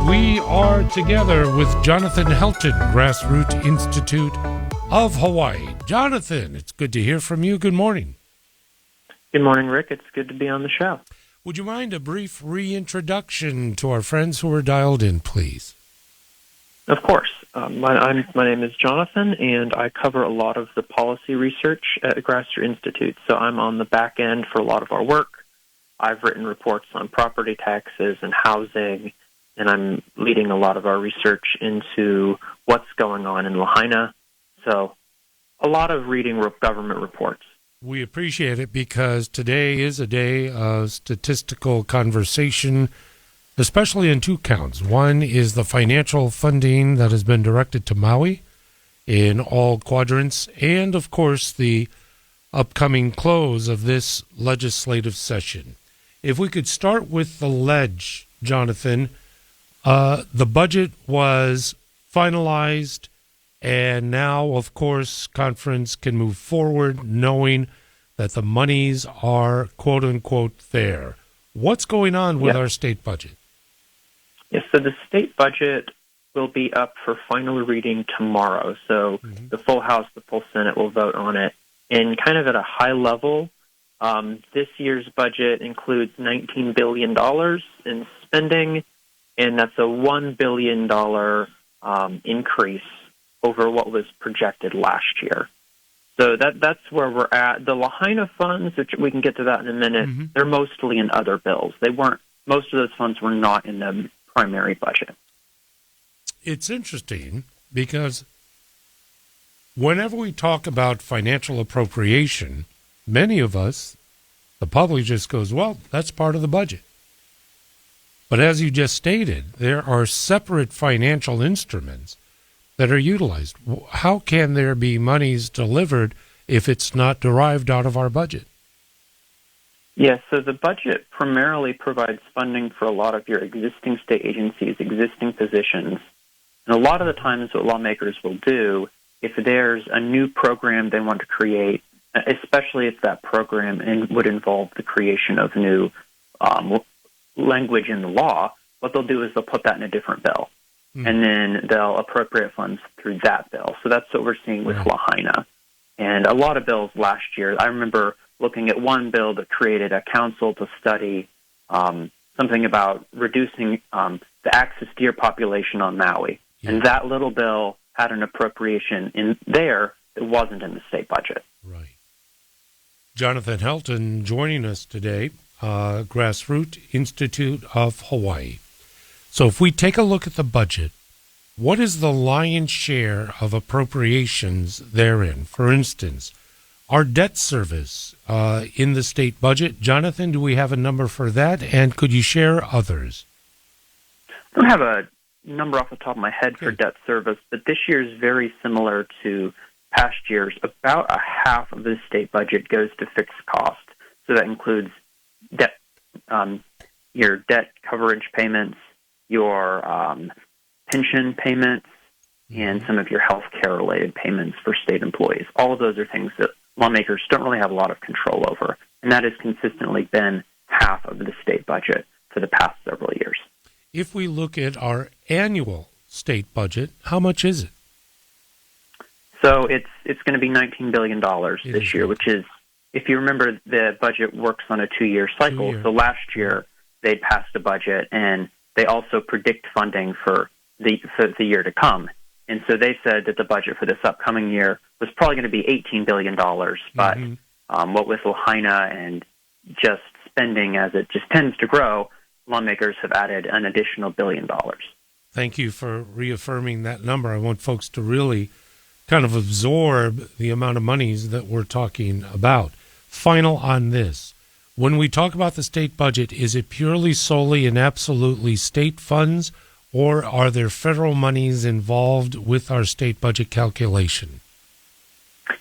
We are together with Jonathan Helton, Grassroots Institute of Hawaii. Jonathan, it's good to hear from you. Good morning. Good morning, Rick. It's good to be on the show. Would you mind a brief reintroduction to our friends who are dialed in, please? Of course. My name is Jonathan, and I cover a lot of the policy research at Grassroots Institute, so I'm on the back end for a lot of our work. I've written reports on property taxes and housing, and I'm leading a lot of our research into what's going on in Lahaina. So a lot of reading government reports. We appreciate it because today is a day of statistical conversation, especially in two counts. One is the financial funding that has been directed to Maui in all quadrants, and, of course, the upcoming close of this legislative session. If we could start with the ledge, Jonathan, the budget was finalized, and now, of course, conference can move forward knowing that the monies are, quote-unquote, there. What's going on with our state budget? Yes, so the state budget will be up for final reading tomorrow. So the full House, the full Senate will vote on it. And kind of at a high level, this year's budget includes $19 billion in spending, and that's a $1 billion increase over what was projected last year. So that's where we're at. The Lahaina funds, which we can get to that in a minute, they're mostly in other bills. Most of those funds were not in the primary budget. It's interesting because whenever we talk about financial appropriation, many of us, the public just goes, well, that's part of the budget. But as you just stated, there are separate financial instruments that are utilized. How can there be monies delivered if it's not derived out of our budget? Yes, so the budget primarily provides funding for a lot of your existing state agencies, existing positions. And a lot of the times what lawmakers will do, if there's a new program they want to create, especially if that program would involve the creation of new language in the law, what they'll do is they'll put that in a different bill. And then they'll appropriate funds through that bill. So that's what we're seeing with Lahaina. And a lot of bills last year, I remember looking at one bill that created a council to study something about reducing the axis deer population on Maui. Yeah. And that little bill had an appropriation in there that wasn't in the state budget. Right. Jonathan Helton joining us today, Grassroots Institute of Hawaii. So if we take a look at the budget, what is the lion's share of appropriations therein? For instance, our debt service in the state budget. Jonathan, do we have a number for that? And could you share others? I don't have a number off the top of my head for debt service, but this year is very similar to past years. About a half of the state budget goes to fixed cost. So that includes debt, your debt coverage payments, your pension payments, and some of your health care related payments for state employees. All of those are things that lawmakers don't really have a lot of control over, and that has consistently been half of the state budget for the past several years. If we look at our annual state budget, how much is it? So it's going to be $19 billion this year, which is, if you remember, the budget works on a 2-year cycle. So last year they passed a budget, and they also predict funding for the year to come. And so they said that the budget for this upcoming year was probably going to be $18 billion. But what with Lahaina and just spending as it just tends to grow, lawmakers have added an additional $1 billion. Thank you for reaffirming that number. I want folks to really kind of absorb the amount of monies that we're talking about. Final on this. When we talk about the state budget, is it purely, solely, and absolutely state funds, or are there federal monies involved with our state budget calculation?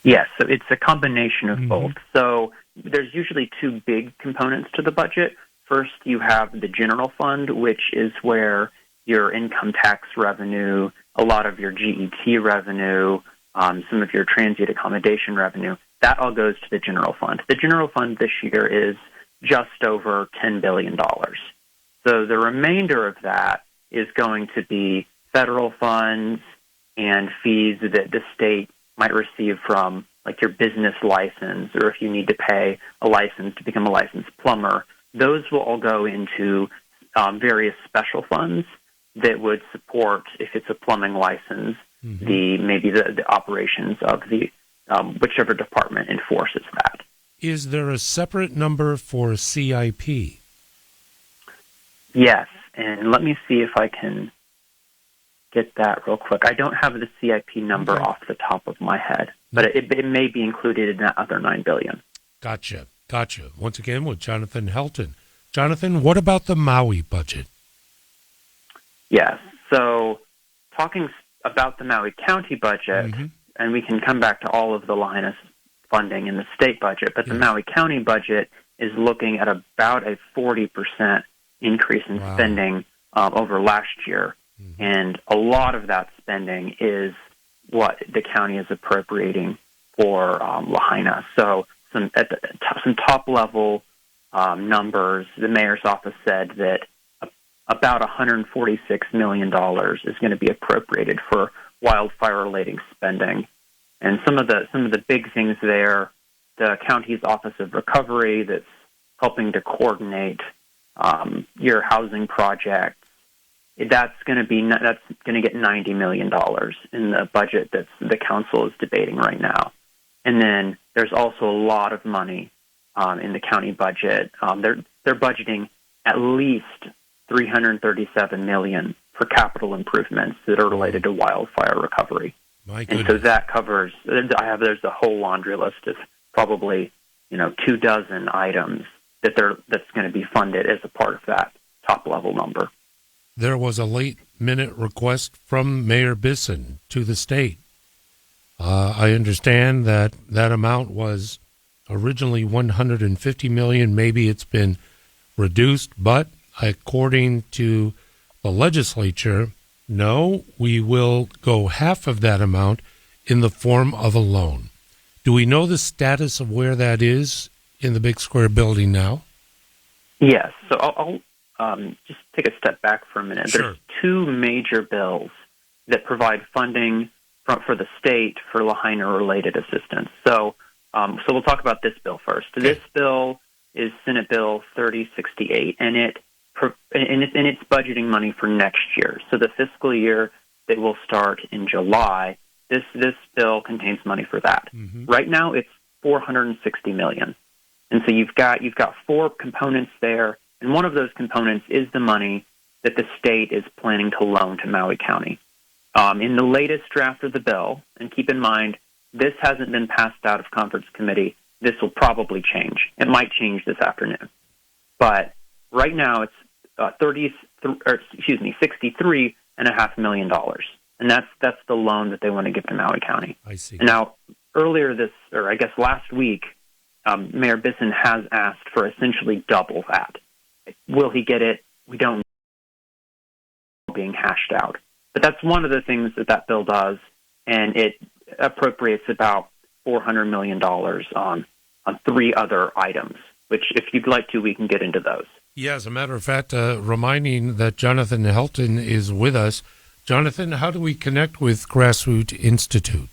Yes, so it's a combination of both. So there's usually two big components to the budget. First, you have the general fund, which is where your income tax revenue, a lot of your GET revenue, some of your transient accommodation revenue, that all goes to the general fund. The general fund this year is just over $10 billion. So the remainder of that is going to be federal funds and fees that the state might receive from, like, your business license, or if you need to pay a license to become a licensed plumber. Those will all go into various special funds that would support, if it's a plumbing license, the operations of the whichever department enforces that. Is there a separate number for CIP? Yes, and let me see if I can get that real quick. I don't have the CIP number off the top of my head, but it may be included in that other $9 billion. Gotcha. Once again, with Jonathan Helton. Jonathan, what about the Maui budget? Yes, so talking about the Maui County budget, and we can come back to all of the Lahaina funding in the state budget, but the Maui County budget is looking at about a 40% increase in spending over last year. And a lot of that spending is what the county is appropriating for Lahaina. So some top-level numbers, the mayor's office said that about $146 million is going to be appropriated for wildfire-related spending. And some of the big things there, the county's Office of Recovery that's helping to coordinate your housing projects, that's going to get $90 million in the budget that the council is debating right now. And then there's also a lot of money in the county budget. They're budgeting at least $337 million for capital improvements that are related to wildfire recovery. My goodness. And so that covers. There's a whole laundry list of probably 24 items that's going to be funded as a part of that top level number. There was a late-minute request from Mayor Bisson to the state. I understand that amount was originally $150 million. Maybe it's been reduced, but according to the legislature, no, we will go half of that amount in the form of a loan. Do we know the status of where that is in the Big Square building now? Yes. So I'll just take a step back for a minute. Sure. There's two major bills that provide funding for the state for Lahaina-related assistance. So we'll talk about this bill first. Okay. This bill is Senate Bill 3068, and it's budgeting money for next year. So the fiscal year that will start in July, this bill contains money for that. Right now, it's $460 million, and so you've got four components there. And one of those components is the money that the state is planning to loan to Maui County. In the latest draft of the bill, and keep in mind, this hasn't been passed out of conference committee. This will probably change. It might change this afternoon. But right now it's $63.5 million. And that's the loan that they want to give to Maui County. I see. And now, last week, Mayor Bisson has asked for essentially double that. Will he get it? We don't know. Being hashed out. But that's one of the things that bill does, and it appropriates about $400 million on three other items, which, if you'd like to, we can get into those. Yeah, as a matter of fact, reminding that Jonathan Helton is with us. Jonathan, how do we connect with Grassroot Institute?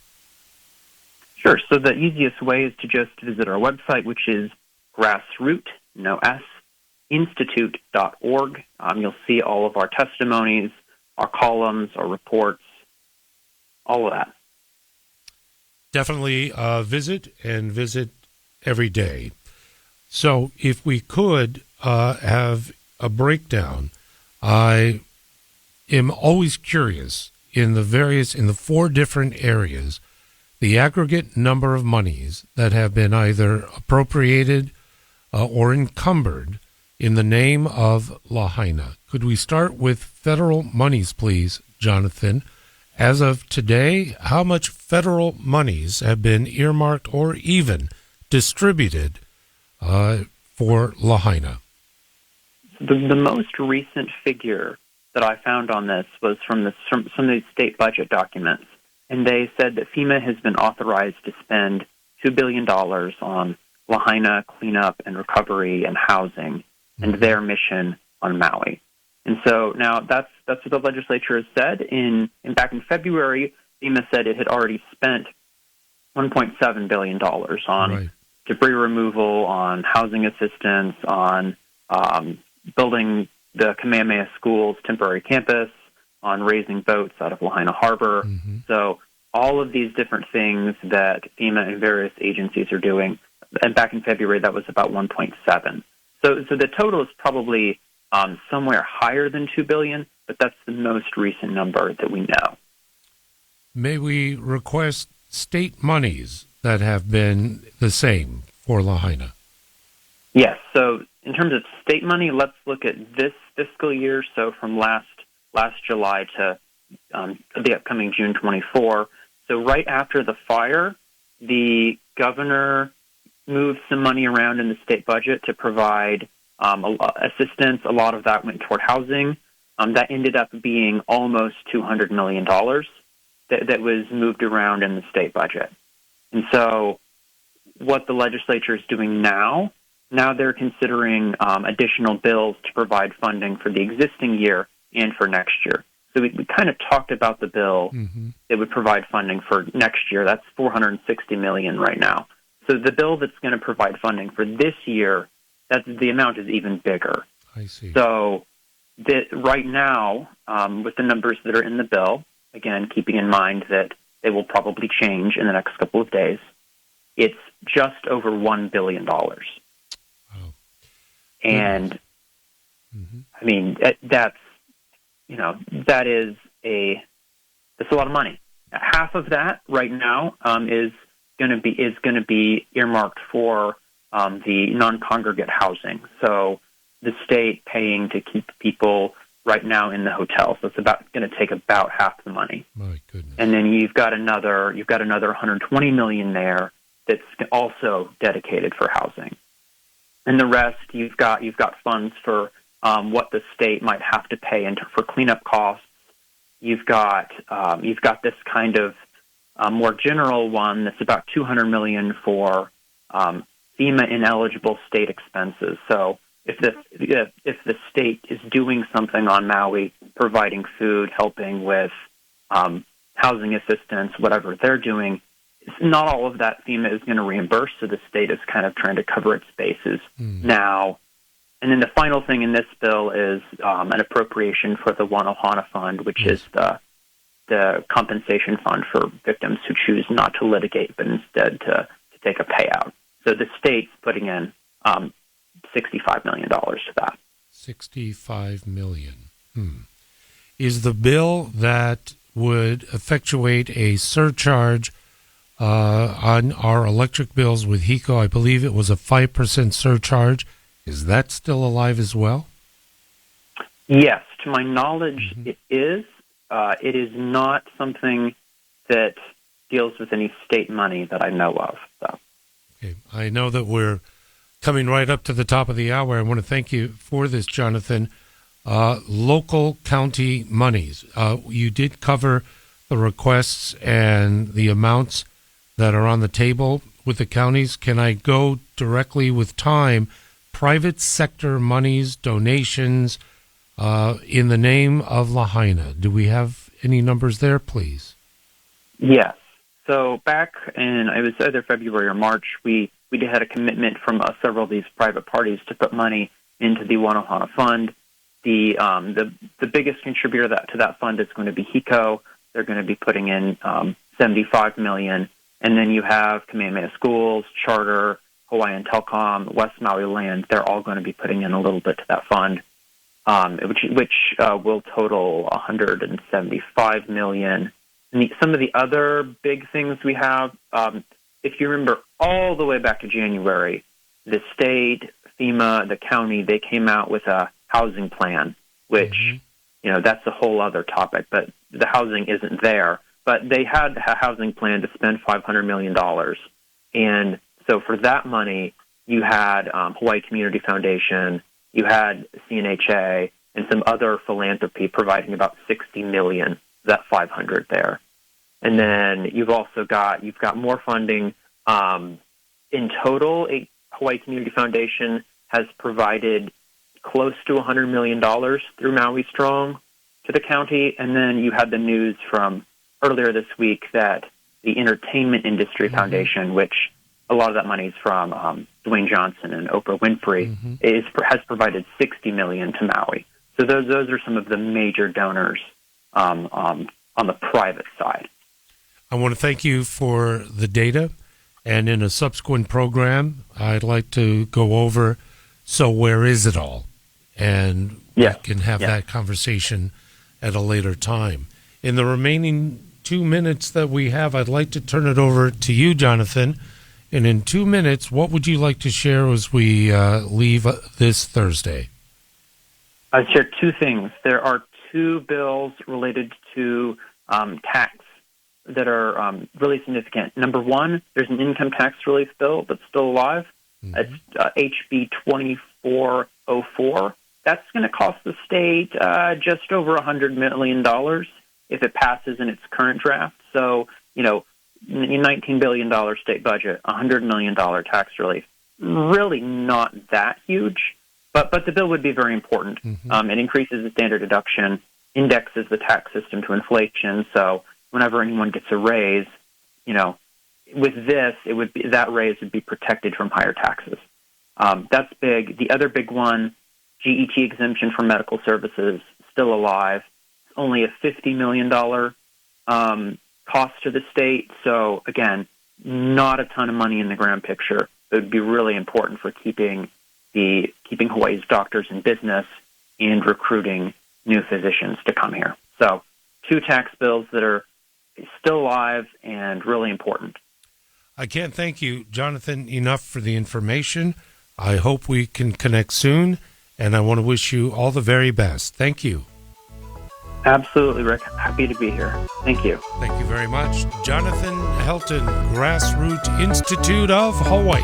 Sure. So the easiest way is to just visit our website, which is grassroot, no S, institute.org. You'll see all of our testimonies, our columns, our reports, all of that. Definitely visit every day. So if we could have a breakdown, I am always curious in the four different areas, the aggregate number of monies that have been either appropriated or encumbered in the name of Lahaina. Could we start with federal monies, please, Jonathan? As of today, how much federal monies have been earmarked or even distributed for Lahaina? The most recent figure that I found on this was from some of the state budget documents, and they said that FEMA has been authorized to spend $2 billion on Lahaina cleanup and recovery and housing and their mission on Maui. And so now that's what the legislature has said. Back in February, FEMA said it had already spent $1.7 billion on debris removal, on housing assistance, on building the Kamehameha School's temporary campus, on raising boats out of Lahaina Harbor. Mm-hmm. So all of these different things that FEMA and various agencies are doing. And back in February, that was about 1.7. So the total is probably somewhere higher than $2 billion, but that's the most recent number that we know. May we request state monies that have been the same for Lahaina? Yes. So in terms of state money, let's look at this fiscal year. So from last July to the upcoming June 24. So right after the fire, the governor moved some money around in the state budget to provide assistance. A lot of that went toward housing. That ended up being almost $200 million that was moved around in the state budget. And so what the legislature is doing now they're considering additional bills to provide funding for the existing year and for next year. So we kind of talked about the bill that would provide funding for next year. That's $460 million right now. So the bill that's going to provide funding for this year, the amount is even bigger. I see. So right now, with the numbers that are in the bill, again, keeping in mind that they will probably change in the next couple of days, it's just over $1 billion. Wow. And, I mean, that's a lot of money. Half of that right now is going to be earmarked for the non-congregate housing. So the state paying to keep people right now in the hotel. So it's going to take about half the money. My goodness. And then you've got another $120 million there that's also dedicated for housing. And the rest, you've got funds for what the state might have to pay for cleanup costs. You've got this kind of more general one that's about $200 million for FEMA ineligible state expenses. So if the state is doing something on Maui, providing food, helping with housing assistance, whatever they're doing, not all of that FEMA is going to reimburse, so the state is kind of trying to cover its bases now. And then the final thing in this bill is an appropriation for the One Ohana Fund, which is the compensation fund for victims who choose not to litigate, but instead to take a payout. So the state's putting in $65 million to that. $65 million. Is the bill that would effectuate a surcharge on our electric bills with HECO? I believe it was a 5% surcharge. Is that still alive as well? Yes, to my knowledge, it is. It is not something that deals with any state money that I know of. So. Okay. I know that we're coming right up to the top of the hour. I want to thank you for this, Jonathan. Local county monies. You did cover the requests and the amounts that are on the table with the counties. Can I go directly with time? Private sector monies, donations, in the name of Lahaina. Do we have any numbers there, please? Yes. So back in, it was either February or March, we had a commitment from several of these private parties to put money into the One Ohana Fund. The biggest contributor to that fund is going to be HECO. They're going to be putting in $75 million. And then you have Kamehameha Schools, Charter, Hawaiian Telcom, West Maui Land. They're all going to be putting in a little bit to that fund, which will total $175 million. And some of the other big things we have, if you remember all the way back to January, the state, FEMA, the county, they came out with a housing plan, which, that's a whole other topic, but the housing isn't there. But they had a housing plan to spend $500 million. And so for that money, you had Hawaii Community Foundation, you had CNHA, and some other philanthropy providing about $60 million, that $500 there. And then you've got more funding. In total, Hawaii Community Foundation has provided close to $100 million through Maui Strong to the county. And then you had the news from earlier this week that the Entertainment Industry Foundation, which a lot of that money is from Dwayne Johnson and Oprah Winfrey, has provided $60 million to Maui. So those are some of the major donors on the private side. I want to thank you for the data, and in a subsequent program, I'd like to go over, so where is it all? And we can have that conversation at a later time. In the remaining 2 minutes that we have, I'd like to turn it over to you, Jonathan. And in 2 minutes, what would you like to share as we leave this Thursday? I'd share two things. There are two bills related to tax that are really significant. Number one, there's an income tax relief bill that's still alive. It's HB 2404. That's going to cost the state just over $100 million if it passes in its current draft. So, $19 billion state budget, $100 million tax relief. Really not that huge, but the bill would be very important. It increases the standard deduction, indexes the tax system to inflation, so whenever anyone gets a raise, with this, that raise would be protected from higher taxes. That's big. The other big one, GET exemption for medical services, still alive. It's only a $50 million cost to the state. So, again, not a ton of money in the grand picture. It would be really important for keeping Hawaii's doctors in business and recruiting new physicians to come here. So, two tax bills that are still alive and really important. I can't thank you, Jonathan, enough for the information. I hope we can connect soon, and I want to wish you all the very best. Thank you. Absolutely, Rick. Happy to be here. Thank you. Thank you very much. Jonathan Helton, Grassroot Institute of Hawaii.